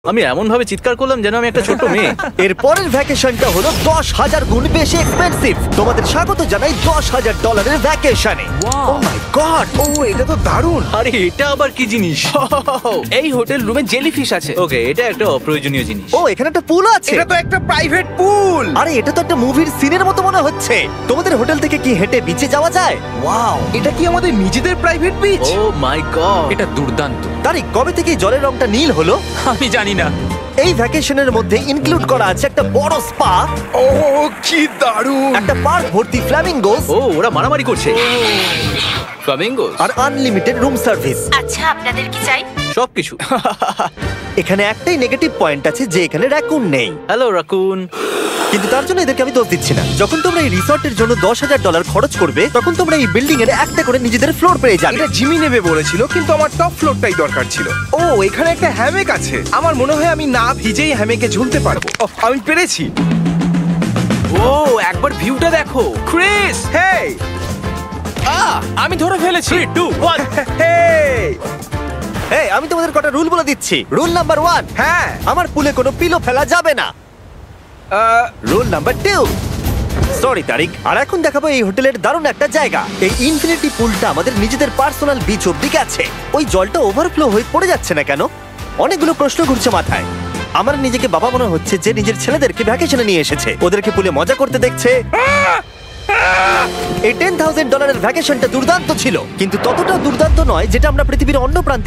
আমি এমন ভাবে চিৎকার করলাম যেন আমি একটা ছোট মেয়ে। এর পরের ভ্যাকেশনটা হলো 10,000 গুণ বেশি এক্সপেন্সিভ। তোমাদের স্বাগত জানাই $10,000 ভ্যাকেশনে। ও মাই গড, ও এটা তো দারুণ। আরে এটা আবার কি জিনিস? এই হোটেল রুমে জেলিফিশ আছে। ওকে, এটা একটা অপ্রয়োজনীয় জিনিস। ও এখানে একটা পুল আছে। এটা তো একটা প্রাইভেট পুল। আরে এটা তো একটা মুভির সিনের মতো মনে হচ্ছে। তোমাদের হোটেল থেকে কি হেঁটে বিচে যাওয়া যায়? ওয়াও, এটা কি আমাদের নিজেদের প্রাইভেট বিচ? ও মাই গড, এটা দুর্দান্ত। তারিক, কবে থেকে এই জলের রংটা নীল হলো? আমি জানি না। এই ভ্যাকেশনের মধ্যে ইনক্লুড করা আছে একটা বড় স্পা, ও কি দারুণ। একটা পার্ক ভর্তি ফ্ল্যামিঙ্গোস ও ওরা মারামারি করছে। ফ্লামিঙ্গোস আর আনলিমিটেড রুম সার্ভিস। আচ্ছা, আপনাদের কি চাই? সবকিছু। এখানে একটাই নেগেটিভ পয়েন্ট আছে যে এখানে রাকুন নেই, হ্যালো রাকুন। কিন্তু তার জন্য এদেরকে আমি দোষ দিচ্ছি না। যখন তোমরা এই রিসর্টের জন্য $10,000 খরচ করবে, তখন তোমরা এই বিল্ডিং এর একটা করে নিজেদের ফ্লোর পেয়ে যাবে। এটা জিমি নেবে বলেছিল, কিন্তু আমার টপ ফ্লোরটাই দরকার ছিল। ও এখানে একটা হ্যামেক আছে। আমার মনে হয় আমি না ভিজেই হ্যামেকে ঝুলতে পারবো। ওহ, আমি পেরেছি। ও একবার ভিউটা দেখো ক্রিস। হেই আমি ধরে ফেলেছি। 3, 2, 1। হেই এই, আমি তোমাদের কটা রুল বলে দিচ্ছি। রুল নাম্বার 1, হ্যাঁ আমার পুলে কোনো পিলো ফেলা যাবে না। রুল নাম্বার 2, সরি তারিক। আর এখন দেখাবো এই হোটেলের দারুণ একটা জায়গা। এই ইনফিনিটি পুলটা আমাদের নিজেদের পার্সোনাল বিচ অব্দি গেছে। ওই জলটা ওভারফ্লো হয়ে পড়ে যাচ্ছে না কেন? অনেকগুলো প্রশ্ন ঘুরছে মাথায়। আমার নিজেকে বাবা মনে হচ্ছে যে নিজের ছেলেদেরকে ভ্যাকেশনে নিয়ে এসেছে, ওদেরকে পুলে মজা করতে দেখছে। এই $10,000 ভ্যাকেশনটা দুর্দান্ত ছিল, কিন্তু ততটা দুর্দান্ত নয় যেটা আমরা পৃথিবীর অন্য প্রান্তে